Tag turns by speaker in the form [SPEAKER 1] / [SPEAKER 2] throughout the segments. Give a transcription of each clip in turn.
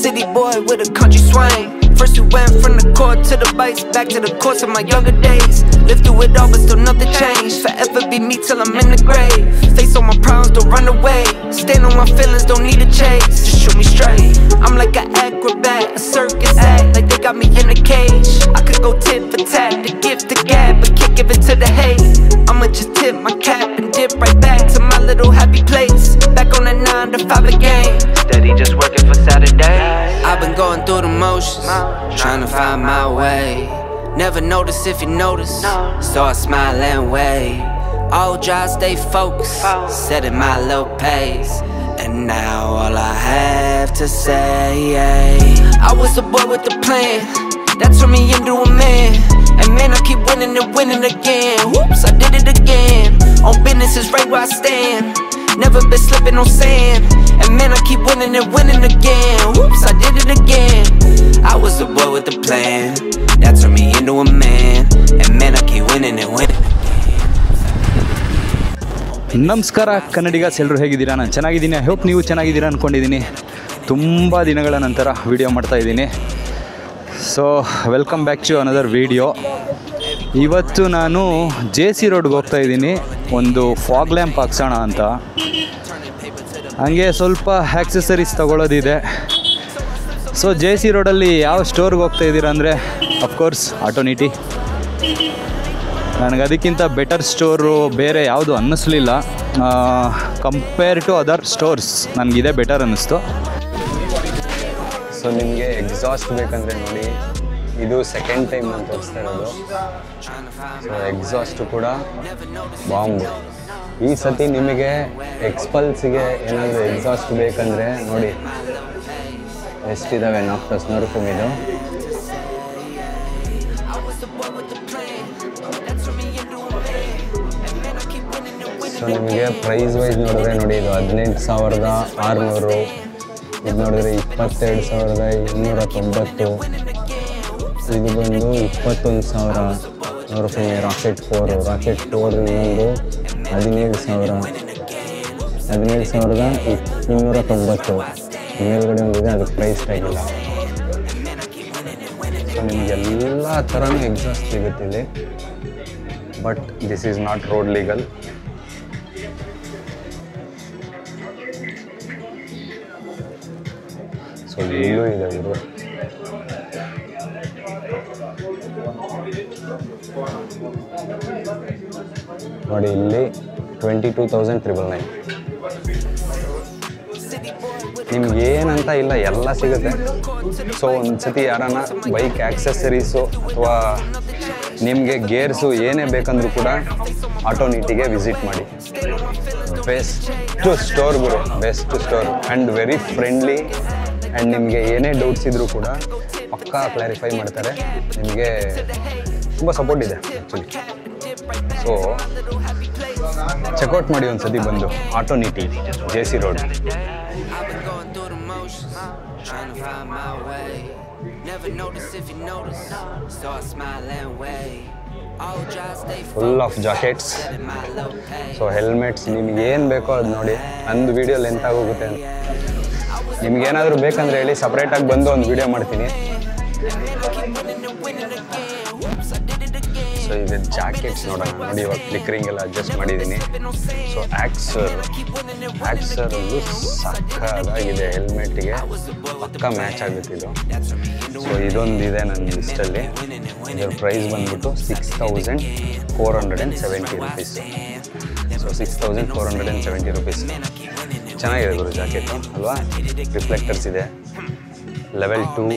[SPEAKER 1] City boy with a country swing. First we went from the court to the bikes, back to the course of my younger days. Lived through it all but still nothing changed. Forever be me till I'm in the grave. Face all my problems, don't run away. Stand on my feelings, don't need a chase. Just shoot me straight. I'm like an acrobat, a circus act, like they got me in a cage. I could go tit for tat, the gift the gab, but can't give it to the hate. I'ma just tip my cap and dip right back to my little happy place. Back on the 9 to 5 again. Steady just working for Saturday. I've been going through the motions, trying to find my way. Never notice if you notice, start smiling way. All dry, stay focused, setting my little pace. And now all I have to say, I was a boy with a plan, that turned me into a man. And man, I keep winning and winning again. Whoops, I did it again. On business is right where I stand. Never been slipping on sand. And man, I keep winning and winning again. Whoops, I did it again. I was a boy with a plan, that turned me into a man. And man, I keep winning and winning.
[SPEAKER 2] ನಮಸ್ಕಾರ ಕನ್ನಡಿಗಸ್, ಎಲ್ಲರೂ ಹೇಗಿದ್ದೀರಾ? ನಾನು ಚೆನ್ನಾಗಿದ್ದೀನಿ. I hope ನೀವು ಚೆನ್ನಾಗಿದ್ದೀರಾ ಅಂದ್ಕೊಂಡಿದ್ದೀನಿ. ತುಂಬ ದಿನಗಳ ನಂತರ ವಿಡಿಯೋ ಮಾಡ್ತಾಯಿದ್ದೀನಿ. So welcome back to another video. ಇವತ್ತು ನಾನು JC ರೋಡ್ಗೆ ಹೋಗ್ತಾಯಿದ್ದೀನಿ, ಒಂದು ಫಾಗ್ ಲ್ಯಾಂಪ್ ಹಾಕ್ಸೋಣ ಅಂತ. ಹಾಗೆ ಸ್ವಲ್ಪ ಆಕ್ಸೆಸರೀಸ್ ತೊಗೊಳ್ಳೋದಿದೆ. ಸೊ JC ರೋಡಲ್ಲಿ ಯಾವ ಸ್ಟೋರ್ಗೆ ಹೋಗ್ತಾಯಿದ್ದೀರಾ ಅಂದರೆ ಅಫ್ಕೋರ್ಸ್ ಆಟೋನಿಟಿ. ನನಗೆ ಅದಕ್ಕಿಂತ ಬೆಟರ್ ಸ್ಟೋರು ಬೇರೆ ಯಾವುದು ಅನ್ನಿಸ್ಲಿಲ್ಲ. ಕಂಪೇರ್ ಟು ಅದರ್ ಸ್ಟೋರ್ಸ್ ನನಗಿದೆ ಬೆಟರ್ ಅನ್ನಿಸ್ತು. ಸೊ ನಿಮಗೆ ಎಕ್ಸಾಸ್ಟ್ ಬೇಕಂದರೆ ನೋಡಿ, ಇದು ಸೆಕೆಂಡ್ ಟೈಮ್ ನಾನು ತೋರಿಸ್ತಾ ಇರೋದು. ಸೊ ಎಕ್ಸಾಸ್ಟು ಕೂಡ ಬಾಂಬ್. ಈ ಸತಿ ನಿಮಗೆ ಎಕ್ಸ್ಪಲ್ಸಿಗೆ ಏನಾದರೂ ಎಕ್ಸಾಸ್ಟ್ ಬೇಕಂದರೆ ನೋಡಿ ಎಷ್ಟಿದ್ದಾವೆ. ನಾಫ್ಟಸ್ ನೋಡ್ಕೊಂಡಿದ್ದು. ಸೊ ನಿಮಗೆ ಪ್ರೈಸ್ ವೈಸ್ ನೋಡಿದ್ರೆ ನೋಡಿ, ಇದು 18,600, ಇದು ನೋಡಿದ್ರೆ 22,290, ಇದು ಬಂದು 21,000 ರೂಪಾಯಿ. ರಾಕೆಟ್ 4 ಇನ್ನೊಂದು 17,290. ಮೇಲ್ಗಡೆ ಒಂದಿದೆ, ಅದಕ್ಕೆ ಪ್ರೈಸ್ ಟ್ಯಾಗ್ ಇಲ್ಲ. ಸೊ ನಿಮಗೆಲ್ಲ ಥರನೂ ಎಕ್ಸಾಸ್ಟ್ ಸಿಗುತ್ತಿದೆ, but this is not road legal. So ಇಲ್ಲೂ ಇದೆ ಇದು. ನೋಡಿ ಇಲ್ಲಿ 22,999. ನಿಮ್ಗೆ ಏನಂತ ಇಲ್ಲ, ಎಲ್ಲ ಸಿಗುತ್ತೆ. ಸೊ ಒಂದ್ಸತಿ ಯಾರನ್ನ ಬೈಕ್ ಆಕ್ಸೆಸರೀಸು ಅಥವಾ ನಿಮಗೆ ಗೇರ್ಸು ಏನೇ ಬೇಕಂದ್ರೂ ಕೂಡ ಆಟೋನಿಟಿಗೆ ವಿಸಿಟ್ ಮಾಡಿ. Best store Guru, best store and very friendly. And ನಿಮಗೆ ಏನೇ ಡೌಟ್ಸ್ ಇದ್ದರೂ ಕೂಡ ಪಕ್ಕಾ ಕ್ಲಾರಿಫೈ ಮಾಡ್ತಾರೆ. ನಿಮಗೆ ತುಂಬ ಸಪೋರ್ಟ್ ಇದೆ ಆ್ಯಕ್ಚುಲಿ. ಸೊ ಚೆಕ್ಔಟ್ ಮಾಡಿ ಒಂದು ಸತಿ ಬಂದು ಆಟೋನಿಟಿ, JC road. Full of jackets. So helmets, ನಿಮ್ಗೆ ಏನು ಬೇಕೋ ಅದು ನೋಡಿ. ನಂದು ವೀಡಿಯೋ ಲೆಂತ್ ಆಗೋಗುತ್ತೆ. ನಿಮ್ಗೇನಾದರೂ ಬೇಕಂದ್ರೆ ಹೇಳಿ, ಸಪ್ರೇಟಾಗಿ ಬಂದು ಒಂದು ವೀಡಿಯೋ ಮಾಡ್ತೀನಿ. ಸೊ ಇದು ಜಾಕೆಟ್ಸ್ ನೋಡೋಣ. ನೋಡಿ, ಇವಾಗ ಫ್ಲಿಕರಿಂಗ್ ಎಲ್ಲ ಅಡ್ಜಸ್ಟ್ ಮಾಡಿದ್ದೀನಿ. ಸೊ ಆಕ್ಸರಲ್ಲೂ ಸಕ್ಕದಾಗಿದೆ. ಹೆಲ್ಮೆಟ್ಗೆ ಪಕ್ಕ ಮ್ಯಾಚ್ ಆಗುತ್ತೆ ಇದು. ಸೊ ಇದೊಂದಿದೆ ನನ್ನ ಲಿಸ್ಟಲ್ಲಿ. ಇದರ ಪ್ರೈಸ್ ಬಂದ್ಬಿಟ್ಟು 6,470 ರೂಪೀಸ್. So 6,470 rupees. ಚೆನ್ನಾಗಿದೆ ಗುರು ಜಾಕೆಟು ಅಲ್ವಾ? ರಿಫ್ಲೆಕ್ಟರ್ಸ್ ಇದೆ. ಲೆವೆಲ್ 2ನ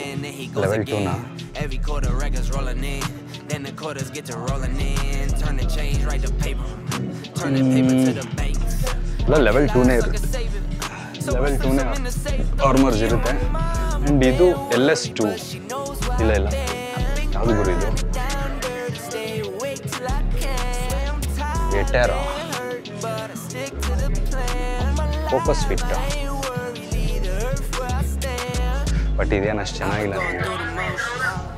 [SPEAKER 2] ಇಲ್ಲ, ಲೆವೆಲ್ 2ನೇ ಇರುತ್ತೆ. ಲೆವೆಲ್ 2ನೇ ಆರ್ಮರ್ಸ್ ಇರುತ್ತೆ. ಆ್ಯಂಡ್ ಇದು LS2 ಇಲ್ಲ ಯಾವುದು ಗುರು ಇದು? ಎಟೆರಾ ಫೋಕಸ್ ಫಿಟ್. ಬಟ್ ಇದೇನು ಅಷ್ಟು ಚೆನ್ನಾಗಿಲ್ಲ ನನಗೆ.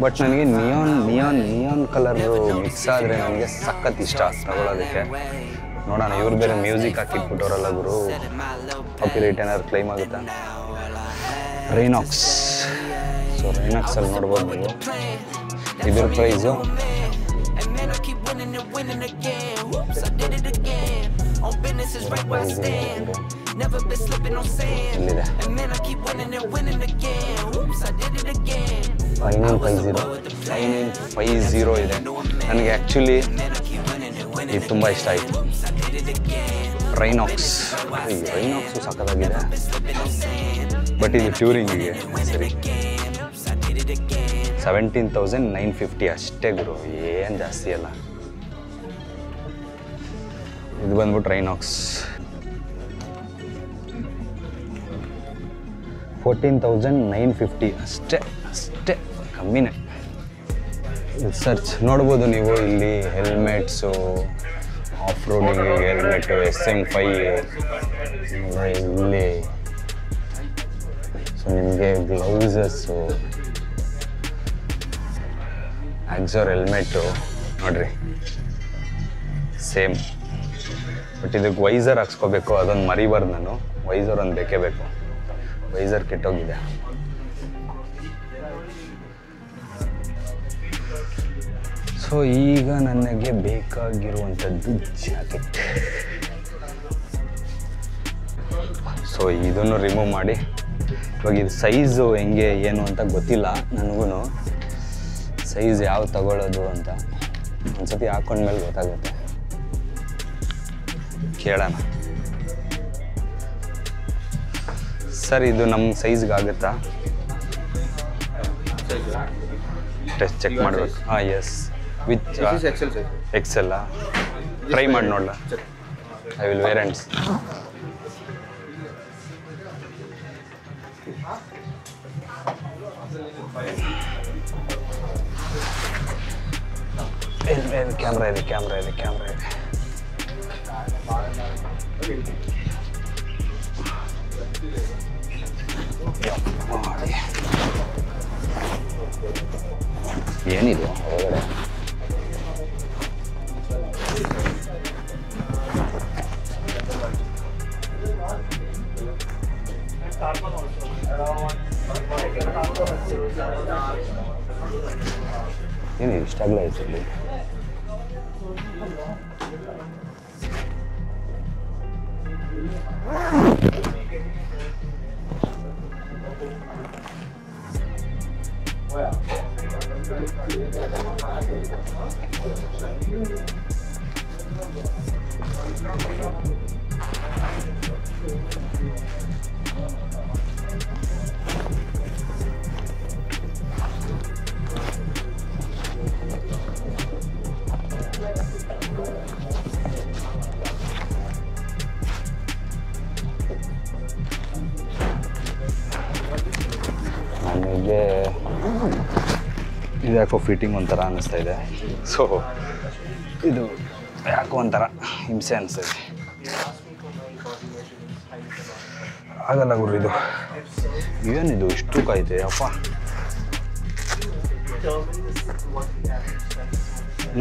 [SPEAKER 2] ಬಟ್ ನನಗೆ ನಿಯಾನ್ ಕಲರು ಮಿಕ್ಸ್ ಆದರೆ ನನಗೆ ಸಖತ್ ಇಷ್ಟ ತಗೊಳ್ಳೋದಕ್ಕೆ. ನೋಡೋಣ, ಇವ್ರು ಬೇರೆ ಮ್ಯೂಸಿಕ್ ಹಾಕಿಟ್ಬಿಟ್ಟವರಲ್ಲ ಗುರು, ಕಾಪಿರೈಟ್ ಏನಾದ್ರು ಕ್ಲೈಮ್ ಆಗುತ್ತಾ? ರೈನಾಕ್ಸ್ ರೈನಾಕ್ಸು ನೋಡ್ಬೋದು ನೀವು. ಇದ್ರ ಪ್ರೈಸು ಇಲ್ಲಿದೆ 5950 ಇದೆ. ನನಗೆ ಆ್ಯಕ್ಚುಲಿ ಇದು ತುಂಬ ಇಷ್ಟ ಆಯಿತು. ರೈನಾಕ್ಸು ಸಕ್ಕತ್ತಾಗಿದೆ, ಬಟ್ ಇದು ಟ್ಯೂರಿಂಗಿಗೆ ಸರಿ. 17,950 ಅಷ್ಟೇ ಗುರು, ಏನು ಜಾಸ್ತಿ ಅಲ್ಲ. ಇದು ಬಂದ್ಬಿಟ್ಟು ರೈನಾಕ್ಸ್ 14,950 ಅಷ್ಟೇ ಕಮ್ಮಿನೇ. ಸರ್ಚ್ ನೋಡ್ಬೋದು ನೀವು ಇಲ್ಲಿ ಹೆಲ್ಮೆಟ್ಸು, ಆಫ್ ರೋಡಿಂಗಿಗೆ ಹೆಲ್ಮೆಟ್ಟು, SM5 ಇಲ್ಲಿ. ಸೊ ನಿಮಗೆ ಗ್ಲೌಸಸ್ಸು, ಆಕ್ಸರ್ ಹೆಲ್ಮೆಟ್ಟು ನೋಡ್ರಿ ಸೇಮ್. ಬಟ್ ಇದಕ್ಕೆ ವೈಸರ್ ಹಾಕ್ಸ್ಕೋಬೇಕು, ಅದೊಂದು ಮರಿಬಾರ್ದು ನಾನು. ವೈಸರ್ ಒಂದು ಬೇಕೇ ಬೇಕು, ವೈಸರ್ ಕೆಟ್ಟೋಗಿದೆ. ಸೊ ಈಗ ನನಗೆ ಬೇಕಾಗಿರುವಂಥದ್ದು ಜಾಕೆಟ್. ಸೊ ಇದನ್ನು ರಿಮೂವ್ ಮಾಡಿ, ಇವಾಗ ಇದು ಸೈಜು ಹೆಂಗೆ ಏನು ಅಂತ ಗೊತ್ತಿಲ್ಲ ನನಗೂ. ಸೈಜ್ ಯಾವ ತಗೊಳ್ಳೋದು ಅಂತ ಒಂದ್ಸತಿ ಹಾಕೊಂಡ್ಮೇಲೆ ಗೊತ್ತಾಗುತ್ತೆ, ಕೇಳೋಣ. ಸರ್ ಇದು ನಮ್ಮ ಸೈಜ್ಗೆ ಆಗುತ್ತಾ? ಟೆಸ್ಟ್ ಚೆಕ್ ಮಾಡಬೇಕು. ಹಾಂ ಎಸ್, ವಿತ್ ಎಕ್ಸೆಲ್ಲ ಟ್ರೈ ಮಾಡಿ ನೋಡಲ. I will wear and camera ಇದೆ. ಏನಿದು ಹೊರಗಡೆ? ಏನಿದು ಇಷ್ಟಾಗಲೇ ಆಯ್ತು ಇಲ್ಲಿ? ನನಗೆ ಇದು ಯಾಕೋ ಫಿಟ್ಟಿಂಗ್ ಒಂಥರ ಅನ್ನಿಸ್ತಾ ಇದೆ. ಸೊ ಇದು ಯಾಕೋ ಒಂಥರ ಹಿಂಸೆ ಅನಿಸ್ತದೆ. ಆಗಲ್ಲ ಗುರು, ಇದು ಏನಿದು ಇಷ್ಟು ಕಾಯ್ತೆ ಅಪ್ಪ.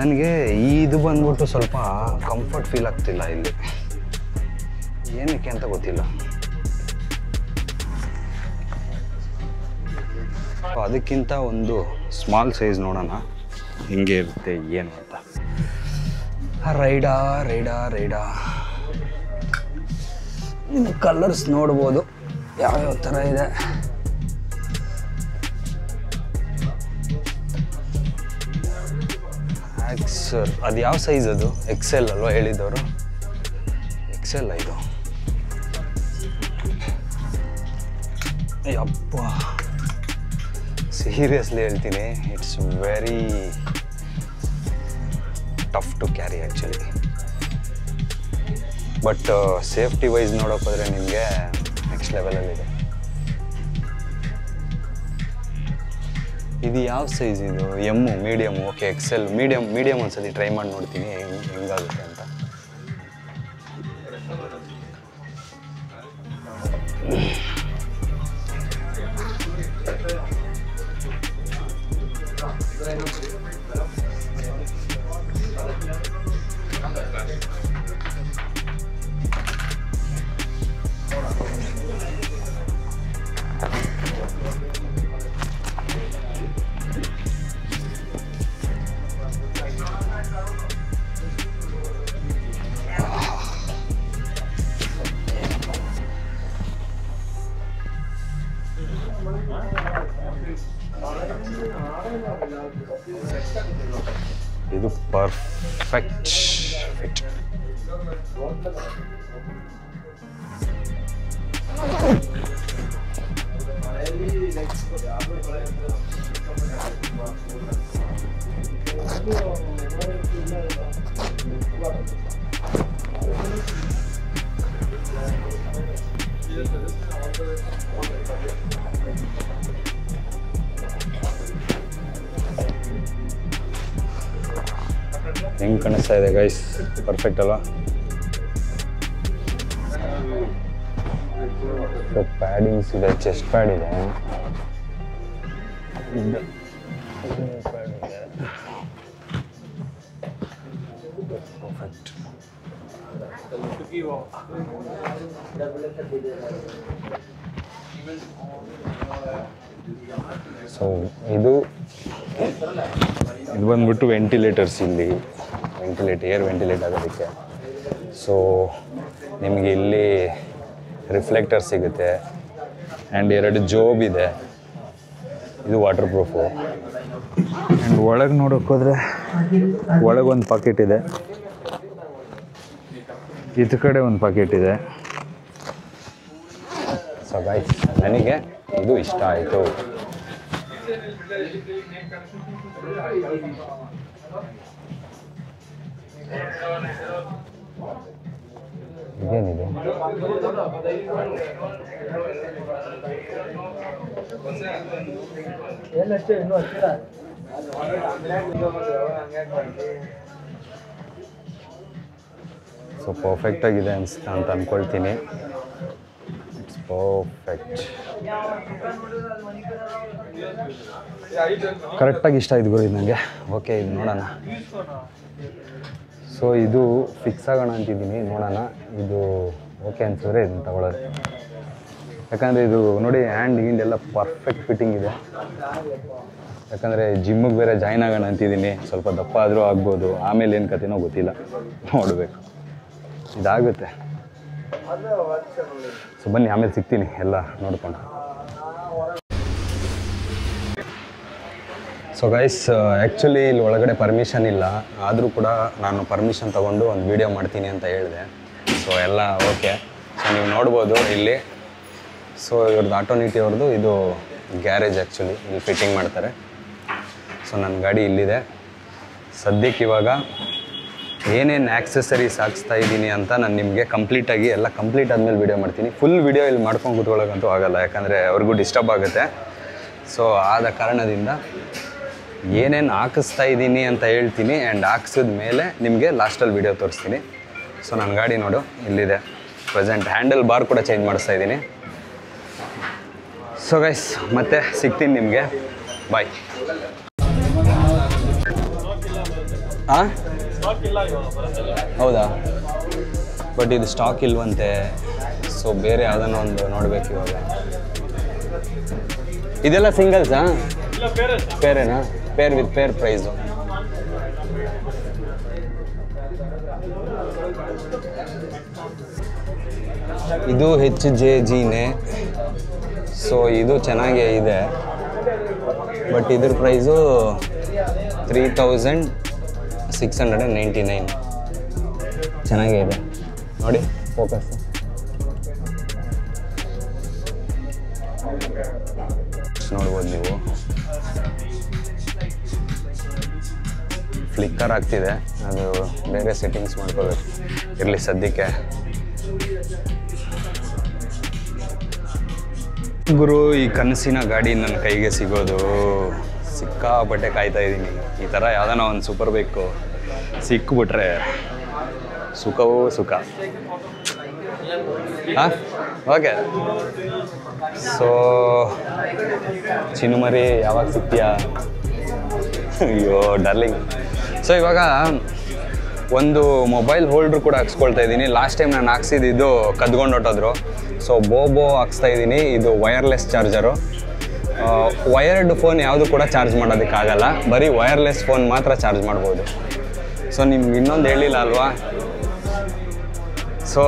[SPEAKER 2] ನನಗೆ ಇದು ಬಂದ್ಬಿಟ್ಟು ಸ್ವಲ್ಪ ಕಂಫರ್ಟ್ ಫೀಲ್ ಆಗ್ತಿಲ್ಲ ಇಲ್ಲಿ, ಏನಕ್ಕೆ ಅಂತ ಗೊತ್ತಿಲ್ಲ. ಅದಕ್ಕಿಂತ ಒಂದು ಸ್ಮಾಲ್ ಸೈಜ್ ನೋಡೋಣ ಹಿಂಗೆ ಇರುತ್ತೆ ಏನು ಅಂತ. ರೈಡಾ ನಿಮ್ಮ ಕಲರ್ಸ್ ನೋಡ್ಬೋದು ಯಾವ್ಯಾವ ಥರ ಇದೆ. ಸರ್ ಅದು ಯಾವ ಸೈಜ್? ಅದು XL ಅಲ್ವಾ ಹೇಳಿದ್ದವರು? XL ಇದು. ಅಪ್ಪ ಸೀರಿಯಸ್ಲಿ ಹೇಳ್ತೀನಿ, it's very tough to carry actually. But safety wise ನೋಡೋಕೆ ಹೋದರೆ ನಿಮಗೆ ನೆಕ್ಸ್ಟ್ ಲೆವೆಲಲ್ಲಿದೆ. ಇದು ಯಾವ ಸೈಜ್ ಇದು? ಮೀಡಿಯಮ್. ಓಕೆ, XL ಮೀಡಿಯಮ್ ಒಂದ್ಸತಿ ಟ್ರೈ ಮಾಡಿ ನೋಡ್ತೀನಿ ಹೆಂಗಾಗುತ್ತೆ ಅಂತ. ಇದು ಪರ್ಫೆಕ್ಟ್ ಫಿಟ್. ಹೆಂಗೆ ಕಾಣಿಸ್ತಾ ಇದೆ ಗೈಸ್? ಪರ್ಫೆಕ್ಟ್ ಅಲ್ವಾ? ಪ್ಯಾಡಿಂಗ್ಸ್ ಇದೆ, ಚೆಸ್ಟ್ ಪ್ಯಾಡ್ ಇದೆ, ಪರ್ಫೆಕ್ಟ್. ಸೊ ಇದು ಬಂದ್ಬಿಟ್ಟು ವೆಂಟಿಲೇಟರ್ಸ್, ಇಲ್ಲಿ ಏರ್ ವೆಂಟಿಲೇಟ್ ಆಗೋದಕ್ಕೆ. ಸೊ ನಿಮಗೆ ಇಲ್ಲಿ ರಿಫ್ಲೆಕ್ಟರ್ ಸಿಗುತ್ತೆ ಆ್ಯಂಡ್ 2 ಜೋಬ್ ಇದೆ. ಇದು ವಾಟರ್ ಪ್ರೂಫು. ಆ್ಯಂಡ್ ಒಳಗೆ ನೋಡೋಕ್ಕೋದ್ರೆ ಒಳಗೊಂದು ಪಾಕೆಟ್ ಇದೆ, ಇದು ಕಡೆ ಒಂದು ಪಾಕೆಟ್ ಇದೆ. ಸೊ ಗೈಸ್, ನನಗೆ ಇದು ಇಷ್ಟ ಆಯಿತು. ಇದೇನಿದೆ? ಸೊ ಪರ್ಫೆಕ್ಟ್ ಆಗಿದೆ ಅಂತ ಅಂದ್ಕೊಳ್ತೀನಿ. ಇಟ್ಸ್ ಪರ್ಫೆಕ್ಟ್, ಕರೆಕ್ಟಾಗಿ ಇಷ್ಟ ಆಯ್ತು ಗುರು ಇದು ನನಗೆ. ಓಕೆ, ಇದು ನೋಡೋಣ. ಸೊ ಇದು ಫಿಕ್ಸ್ ಆಗೋಣ ಅಂತಿದ್ದೀನಿ, ನೋಡೋಣ. ಇದು ಓಕೆ ಅನ್ಸಿದ್ರೆ ಇದನ್ನು ತಗೊಳ್ಳೋದು. ಯಾಕಂದರೆ ಇದು ನೋಡಿ, ಹ್ಯಾಂಡ್ ಎಲ್ಲ ಪರ್ಫೆಕ್ಟ್ ಫಿಟ್ಟಿಂಗ್ ಇದೆ. ಯಾಕಂದರೆ ಜಿಮ್ಮಿಗೆ ಬೇರೆ ಜಾಯ್ನ್ ಆಗೋಣ ಅಂತಿದ್ದೀನಿ. ಸ್ವಲ್ಪ ದಪ್ಪ ಆದರೂ ಆಗ್ಬೋದು, ಆಮೇಲೆ ಏನು ಕತೆನೋ ಗೊತ್ತಿಲ್ಲ, ನೋಡಬೇಕು. ಇದಾಗುತ್ತೆ. ಸೊ ಬನ್ನಿ, ಆಮೇಲೆ ಸಿಗ್ತೀನಿ ಎಲ್ಲ ನೋಡ್ಕೊಂಡು. ಸೊ ಗೈಸ್, ಆ್ಯಕ್ಚುಲಿ ಇಲ್ಲಿ ಒಳಗಡೆ ಪರ್ಮಿಷನ್ ಇಲ್ಲ, ಆದರೂ ಕೂಡ ನಾನು ಪರ್ಮಿಷನ್ ತೊಗೊಂಡು ಒಂದು ವೀಡಿಯೋ ಮಾಡ್ತೀನಿ ಅಂತ ಹೇಳಿದೆ. ಸೊ ಎಲ್ಲ ಓಕೆ. ಸೊ ನೀವು ನೋಡ್ಬೋದು ಇಲ್ಲಿ. ಸೊ ಇವ್ರದ್ದು ಆಟೋನಿಟಿ ಅವ್ರದ್ದು ಇದು ಗ್ಯಾರೇಜ್, ಆ್ಯಕ್ಚುಲಿ ಇಲ್ಲಿ ಫಿಟ್ಟಿಂಗ್ ಮಾಡ್ತಾರೆ. ಸೊ ನನ್ನ ಗಾಡಿ ಇಲ್ಲಿದೆ ಸದ್ಯಕ್ಕೆ. ಇವಾಗ ಏನೇನು ಆಕ್ಸೆಸರೀಸ್ ಹಾಕ್ಸ್ತಾ ಇದ್ದೀನಿ ಅಂತ ನಾನು ನಿಮಗೆ ಕಂಪ್ಲೀಟಾಗಿ ಎಲ್ಲ ಕಂಪ್ಲೀಟ್ ಆದಮೇಲೆ ವೀಡಿಯೋ ಮಾಡ್ತೀನಿ. ಫುಲ್ ವೀಡಿಯೋ ಇಲ್ಲಿ ಮಾಡ್ಕೊಂಡು ಕೂತ್ಕೊಳ್ಳೋಕ್ಕಂತೂ ಆಗೋಲ್ಲ, ಯಾಕಂದರೆ ಅವ್ರಿಗೂ ಡಿಸ್ಟರ್ಬ್ ಆಗುತ್ತೆ. ಸೊ ಆದ ಕಾರಣದಿಂದ ಏನೇನು ಹಾಕಿಸ್ತಾ ಇದ್ದೀನಿ ಅಂತ ಹೇಳ್ತೀನಿ, ಆ್ಯಂಡ್ ಹಾಕ್ಸಿದ ಮೇಲೆ ನಿಮಗೆ ಲಾಸ್ಟಲ್ಲಿ ವೀಡಿಯೋ ತೋರಿಸ್ತೀನಿ. ಸೊ ನನ್ನ ಗಾಡಿ ನೋಡು ಇಲ್ಲಿದೆ ಪ್ರೆಸೆಂಟ್. ಹ್ಯಾಂಡಲ್ ಬಾರ್ ಕೂಡ ಚೇಂಜ್ ಮಾಡಿಸ್ತಾ ಇದ್ದೀನಿ. ಸೊ ಗೈಸ್, ಮತ್ತೆ ಸಿಗ್ತೀನಿ ನಿಮಗೆ, ಬಾಯ್. ಹಾಂ, ಹೌದಾ? ಬಟ್ ಇದು ಸ್ಟಾಕ್ ಇಲ್ವಂತೆ. ಸೊ ಬೇರೆ ಯಾವುದನ್ನೋ ಒಂದು ನೋಡಬೇಕು ಇವಾಗ. ಇದೆಲ್ಲ ಸಿಂಗಲ್ಸಾ? ಪೇರೇನಾ? Pair with pair price. ಇದು HJGನೇ. ಸೊ ಇದು ಚೆನ್ನಾಗೇ ಇದೆ, ಬಟ್ ಇದ್ರ ಪ್ರೈಸು 3699. ಚೆನ್ನಾಗೇ ಇದೆ ನೋಡಿ, ಫೋಕಸ್. ನೋಡ್ಬೋದು ನೀವು, ಫ್ಲಿಕ್ಕರ್ ಆಗ್ತಿದೆ. ಅದು ಬೇರೆ ಸೆಟ್ಟಿಂಗ್ಸ್ ಮಾಡ್ಕೋಬೇಕು. ಇರಲಿ ಸದ್ಯಕ್ಕೆ. ಗುರು, ಈ ಕನಸಿನ ಗಾಡಿ ನನ್ನ ಕೈಗೆ ಸಿಗೋದು ಸಿಕ್ಕಾಪಟ್ಟೆ ಕಾಯ್ತಾ ಇದ್ದೀನಿ. ಈ ಥರ ಯಾವ್ದಾನ ಒಂದು ಸೂಪರ್ ಬೈಕು ಸಿಕ್ಬಿಟ್ರೆ ಸುಖವೂ ಸುಖ. ಹಾಂ, ಓಕೆ. ಸೊ ಚಿನುಮರಿ ಯಾವಾಗ ಸಿಗ್ತೀಯಾ? ಅಯ್ಯೋ ಡಾರ್ಲಿಂಗ್. ಸೊ ಇವಾಗ ಒಂದು ಮೊಬೈಲ್ ಹೋಲ್ಡ್ರು ಕೂಡ ಹಾಕ್ಸ್ಕೊಳ್ತಾ ಇದ್ದೀನಿ. ಲಾಸ್ಟ್ ಟೈಮ್ ನಾನು ಹಾಕ್ಸಿದ್ದು ಕದ್ಕೊಂಡು ಹೊಟ್ಟೋದ್ರು. ಸೊ ಬೋಬೋ ಹಾಕ್ಸ್ತಾ ಇದ್ದೀನಿ. ಇದು ವೈರ್ಲೆಸ್ ಚಾರ್ಜರು. ವೈರ್ಡ್ ಫೋನ್ ಯಾವುದು ಕೂಡ ಚಾರ್ಜ್ ಮಾಡೋದಕ್ಕಾಗಲ್ಲ, ಬರೀ ವೈರ್ಲೆಸ್ ಫೋನ್ ಮಾತ್ರ ಚಾರ್ಜ್ ಮಾಡ್ಬೋದು. ಸೊ ನಿಮ್ಗೆ ಇನ್ನೊಂದು ಹೇಳಿಲ್ಲ ಅಲ್ವಾ? ಸೊ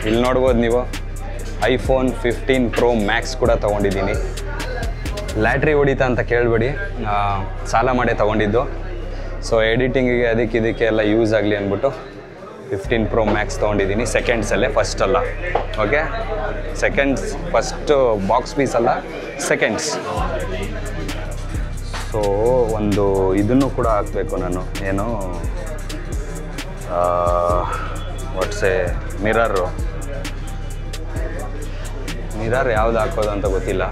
[SPEAKER 2] ಇಲ್ಲಿ ನೋಡ್ಬೋದು ನೀವು, iPhone 15 Pro Max ಕೂಡ ತೊಗೊಂಡಿದ್ದೀನಿ. ಲ್ಯಾಟ್ರಿ ಹೊಡಿತಾ ಅಂತ ಕೇಳಬೇಡಿ, ಸಾಲ ಮಾಡೇ ತೊಗೊಂಡಿದ್ದು. ಸೊ ಎಡಿಟಿಂಗಿಗೆ ಇದಕ್ಕೆ ಎಲ್ಲ ಯೂಸ್ ಆಗಲಿ ಅಂದ್ಬಿಟ್ಟು 15 Pro Max ತೊಗೊಂಡಿದ್ದೀನಿ. ಸೆಕೆಂಡ್ಸಲ್ಲೇ, ಫಸ್ಟ್ ಅಲ್ಲ. Okay, seconds, first box piece ಅಲ್ಲ, ಸೆಕೆಂಡ್ಸ್. ಸೊ ಒಂದು ಇದನ್ನು ಕೂಡ ಹಾಕಬೇಕು ನಾನು, ಏನು ವಾಟ್ಸೆ ಮಿರರ್ ಯಾವ್ದು ಹಾಕೋದು ಅಂತ ಗೊತ್ತಿಲ್ಲ.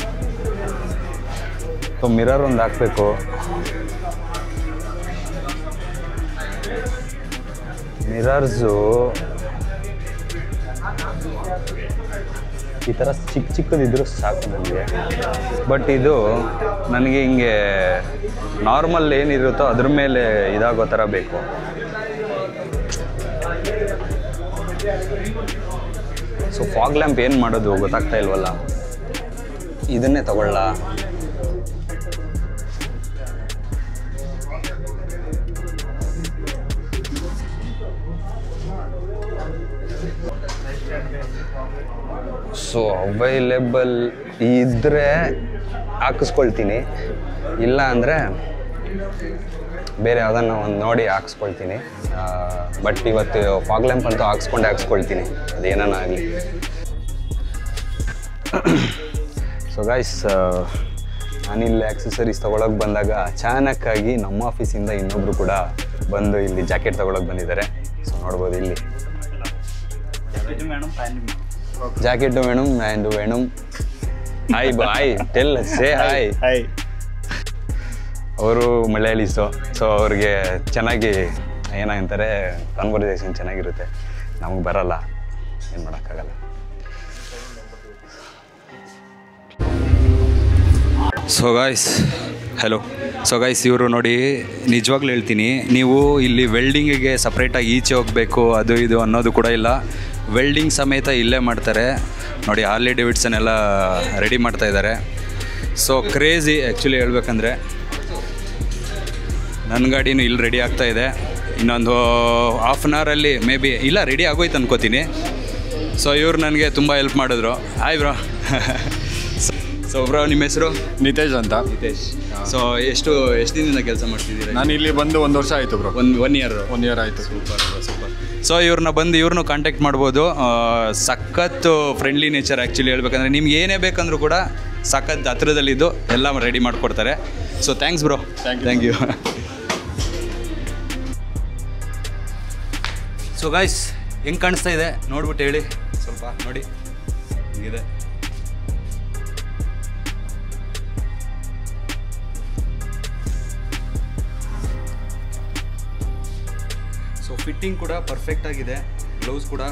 [SPEAKER 2] ಸೊ ಮಿರರ್ ಒಂದು ಹಾಕಬೇಕು. ಮಿರರ್ಸು ಈ ಥರ ಚಿಕ್ಕದಿದ್ರೂ ಸಾಕು ನನಗೆ. ಬಟ್ ಇದು ನನಗೆ ಹಿಂಗೆ ನಾರ್ಮಲ್ ಏನಿರುತ್ತೋ ಅದ್ರ ಮೇಲೆ ಇದಾಗೋ ಥರ ಬೇಕು. ಸೊ ಫಾಗ್ ಲ್ಯಾಂಪ್ ಏನು ಮಾಡೋದು ಗೊತ್ತಾಗ್ತಾ ಇಲ್ವಲ್ಲ, ಇದನ್ನೇ ತಗೊಳ್ಳ. ಸೊ ಅವೈಲೇಬಲ್ ಇದ್ದರೆ ಹಾಕಿಸ್ಕೊಳ್ತೀನಿ, ಇಲ್ಲ ಅಂದರೆ ಬೇರೆ ಯಾವುದನ್ನು ಒಂದು ನೋಡಿ ಹಾಕ್ಸ್ಕೊಳ್ತೀನಿ. ಬಟ್ ಇವತ್ತು ಫಾಗ್ ಲ್ಯಾಂಪ್ ಅಂತೂ ಹಾಕ್ಸ್ಕೊಳ್ತೀನಿ, ಅದೇನಾನ ಆಗಲಿ. ಸೊ ಗೈಸ್, ನಾನಿಲ್ಲಿ ಆಕ್ಸೆಸರೀಸ್ ತೊಗೊಳಕ್ಕೆ ಬಂದಾಗ ಅಚಾನಕ್ಕಾಗಿ ನಮ್ಮ ಆಫೀಸಿಂದ ಇನ್ನೊಬ್ಬರು ಕೂಡ ಬಂದು ಇಲ್ಲಿ ಜಾಕೆಟ್ ತೊಗೊಳಕ್ಕೆ ಬಂದಿದ್ದಾರೆ. ಸೊ ನೋಡ್ಬೋದು ಇಲ್ಲಿ ಜಾಕೆಟು ವೇಣುಮ್ ಆ್ಯಂಡ್ ವೇಣುಮ್. Hi bye, tell say hi. Hi. ಅವರು ಮಲಯಾಳೀಸು, ಸೊ ಅವ್ರಿಗೆ ಚೆನ್ನಾಗಿ ಏನಂತಾರೆ ಕಾನ್ವರ್ಸೇಷನ್ ಚೆನ್ನಾಗಿರುತ್ತೆ. ನಮಗೆ ಬರಲ್ಲ, ಏನು ಮಾಡೋಕ್ಕಾಗಲ್ಲ. So guys, hello. So guys, ಇವರು ನೋಡಿ, ನಿಜವಾಗ್ಲೂ ಹೇಳ್ತೀನಿ, ನೀವು ಇಲ್ಲಿ ವೆಲ್ಡಿಂಗಿಗೆ ಸಪ್ರೇಟಾಗಿ ಈಚೆ ಹೋಗಬೇಕು ಅದು ಇದು ಅನ್ನೋದು ಕೂಡ ಇಲ್ಲ. ವೆಲ್ಡಿಂಗ್ ಸಮೇತ ಇಲ್ಲೇ ಮಾಡ್ತಾರೆ ನೋಡಿ. ಹಾರ್ಲಿ ಡೇವಿಡ್ಸನ್ ಎಲ್ಲ ರೆಡಿ ಮಾಡ್ತಾ ಇದ್ದಾರೆ. ಸೊ ಕ್ರೇಜಿ ಆ್ಯಕ್ಚುಲಿ ಹೇಳ್ಬೇಕಂದ್ರೆ. ನನ್ನ ಗಾಡಿನೂ ಇಲ್ಲಿ ರೆಡಿ ಆಗ್ತಾ ಇದೆ. ಇನ್ನೊಂದು ಹಾಫ್ ಆನ್ ಅವರಲ್ಲಿ ಮೇ ಬಿ, ಇಲ್ಲ ರೆಡಿ ಆಗೋಯ್ತು ಅನ್ಕೋತೀನಿ. ಸೊ ಇವ್ರು ನನಗೆ ತುಂಬ ಹೆಲ್ಪ್ ಮಾಡಿದ್ರು. Hi bro. ಸೊ ಬ್ರೋ, ನಿಮ್ಮ ಹೆಸರು?
[SPEAKER 3] ನಿತೇಶ್ ಅಂತ.
[SPEAKER 2] ನಿತೇಶ್. ಸೊ ಎಷ್ಟು ದಿನದಿಂದ ಕೆಲಸ ಮಾಡ್ತಿದ್ದೀರಾ?
[SPEAKER 3] ನಾನು ಇಲ್ಲಿ ಬಂದು 1 ವರ್ಷ ಆಯಿತು ಬ್ರೋ.
[SPEAKER 2] ಒನ್ ಇಯರ್
[SPEAKER 3] ಆಯಿತು.
[SPEAKER 2] ಸೂಪರ್. ಸೊ ಇವ್ರನ್ನೂ ಕಾಂಟ್ಯಾಕ್ಟ್ ಮಾಡ್ಬೋದು. ಸಖತ್ ಫ್ರೆಂಡ್ಲಿ ನೇಚರ್ ಆ್ಯಕ್ಚುಲಿ ಹೇಳ್ಬೇಕಂದ್ರೆ. ನಿಮ್ಗೆ ಏನೇ ಬೇಕಂದ್ರೂ ಕೂಡ ಸಖತ್ ಹತ್ರದಲ್ಲಿದ್ದು ಎಲ್ಲ ರೆಡಿ ಮಾಡಿಕೊಡ್ತಾರೆ. So thanks bro. Thank you. So guys, ಹೆಂಗೆ ಕಾಣಿಸ್ತಾ ಇದೆ ನೋಡ್ಬಿಟ್ಟು ಹೇಳಿ ಸ್ವಲ್ಪ. ನೋಡಿ ಹಿಂಗಿದೆ. ಸೊ ಫಿಟ್ಟಿಂಗ್ ಕೂಡ ಪರ್ಫೆಕ್ಟ್ ಆಗಿದೆ. ಗ್ಲೌಸ್ ಕೂಡ,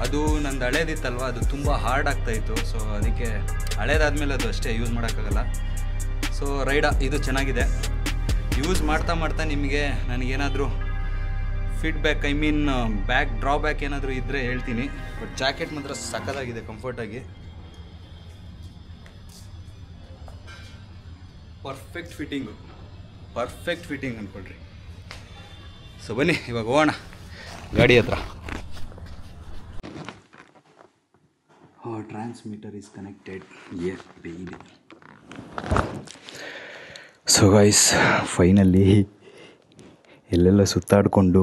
[SPEAKER 2] ಅದು ನಂದು ಹಳೇದಿತ್ತಲ್ವ, ಅದು ತುಂಬ ಹಾರ್ಡ್ ಆಗ್ತಾಯಿತ್ತು. ಸೊ ಅದಕ್ಕೆ ಹಳೇದಾದ್ಮೇಲೆ ಅದು ಅಷ್ಟೇ ಯೂಸ್ ಮಾಡೋಕ್ಕಾಗಲ್ಲ. ಸೊ ರೈಡ ಇದು ಚೆನ್ನಾಗಿದೆ. ಯೂಸ್ ಮಾಡ್ತಾ ನಿಮಗೆ ನನಗೇನಾದರೂ ಫೀಡ್ಬ್ಯಾಕ್, ಐ ಮೀನ್ ಡ್ರಾಬ್ಯಾಕ್ ಏನಾದರೂ ಇದ್ದರೆ ಹೇಳ್ತೀನಿ. ಬಟ್ ಜಾಕೆಟ್ ಮಾತ್ರ ಸಖತ್ತಾಗಿದೆ, ಕಂಫರ್ಟಾಗಿ ಪರ್ಫೆಕ್ಟ್ ಫಿಟ್ಟಿಂಗ್ ಅಂದ್ಕೊಳ್ರಿ. ಸೊ ಬನ್ನಿ ಇವಾಗ ಹೋಗೋಣ ಗಾಡಿ ಹತ್ರ. Transmitter is connected. ಇದೆ. ಸೊ ಗೈಸ್, ಫೈನಲಿ ಎಲ್ಲೆಲ್ಲ ಸುತ್ತಾಡಿಕೊಂಡು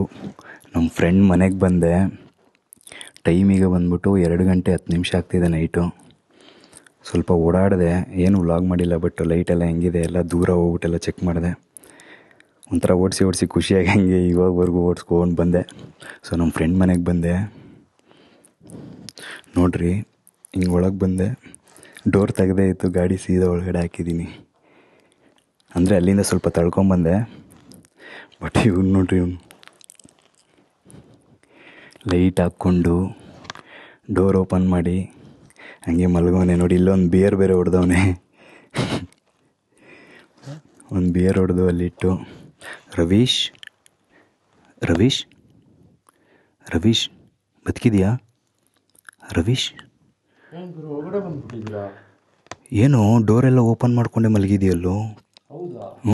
[SPEAKER 2] ನಮ್ಮ ಫ್ರೆಂಡ್ ಮನೆಗೆ ಬಂದೆ. ಟೈಮಿಗೆ ಬಂದ್ಬಿಟ್ಟು 2 ಗಂಟೆ 10 ನಿಮಿಷ ಆಗ್ತಿದೆ ನೈಟು. ಸ್ವಲ್ಪ ಓಡಾಡಿದೆ, ಏನು ವ್ಲಾಗ್ ಮಾಡಿಲ್ಲ. ಬಟ್ ಲೈಟೆಲ್ಲ ಹೆಂಗಿದೆ ಎಲ್ಲ ದೂರ ಹೋಗ್ಬಿಟ್ಟೆಲ್ಲ ಚೆಕ್ ಮಾಡಿದೆ. ಒಂಥರ ಓಡಿಸಿ ಖುಷಿಯಾಗಿ ಹಂಗೆ ಇವಾಗವರೆಗೂ ಓಡಿಸ್ಕೊಂಡು ಬಂದೆ. ಸೊ ನಮ್ಮ ಫ್ರೆಂಡ್ ಮನೆಗೆ ಬಂದೆ ನೋಡ್ರಿ. ಹಿಂಗೆ ಒಳಗೆ ಬಂದೆ, ಡೋರ್ ತೆಗೆದೇ ಇತ್ತು, ಗಾಡಿ ಸೀದಾ ಒಳಗಡೆ ಹಾಕಿದ್ದೀನಿ. ಅಂದರೆ ಅಲ್ಲಿಂದ ಸ್ವಲ್ಪ ತಳ್ಕೊಂಬಂದೆ. ಬಟ್ ಇವ್ನು ನೋಡ್ರಿ, ಇವನು ಲೈಟ್ ಹಾಕ್ಕೊಂಡು ಡೋರ್ ಓಪನ್ ಮಾಡಿ ಹಂಗೆ ಮಲಗೋನೆ ನೋಡಿ. ಇಲ್ಲೊಂದು ಬಿಯರ್ ಬೇರೆ ಹೊಡೆದವನೆ. ಒಂದು ಬಿಯರ್ ಹೊಡೆದು ಅಲ್ಲಿಟ್ಟು, ರವೀಶ್ ಬದುಕಿದೆಯಾ? ರವೀಶ್ ಏನು ಡೋರೆಲ್ಲ ಓಪನ್ ಮಾಡ್ಕೊಂಡೆ ಮಲಗಿದೆಯಲ್ಲೋ?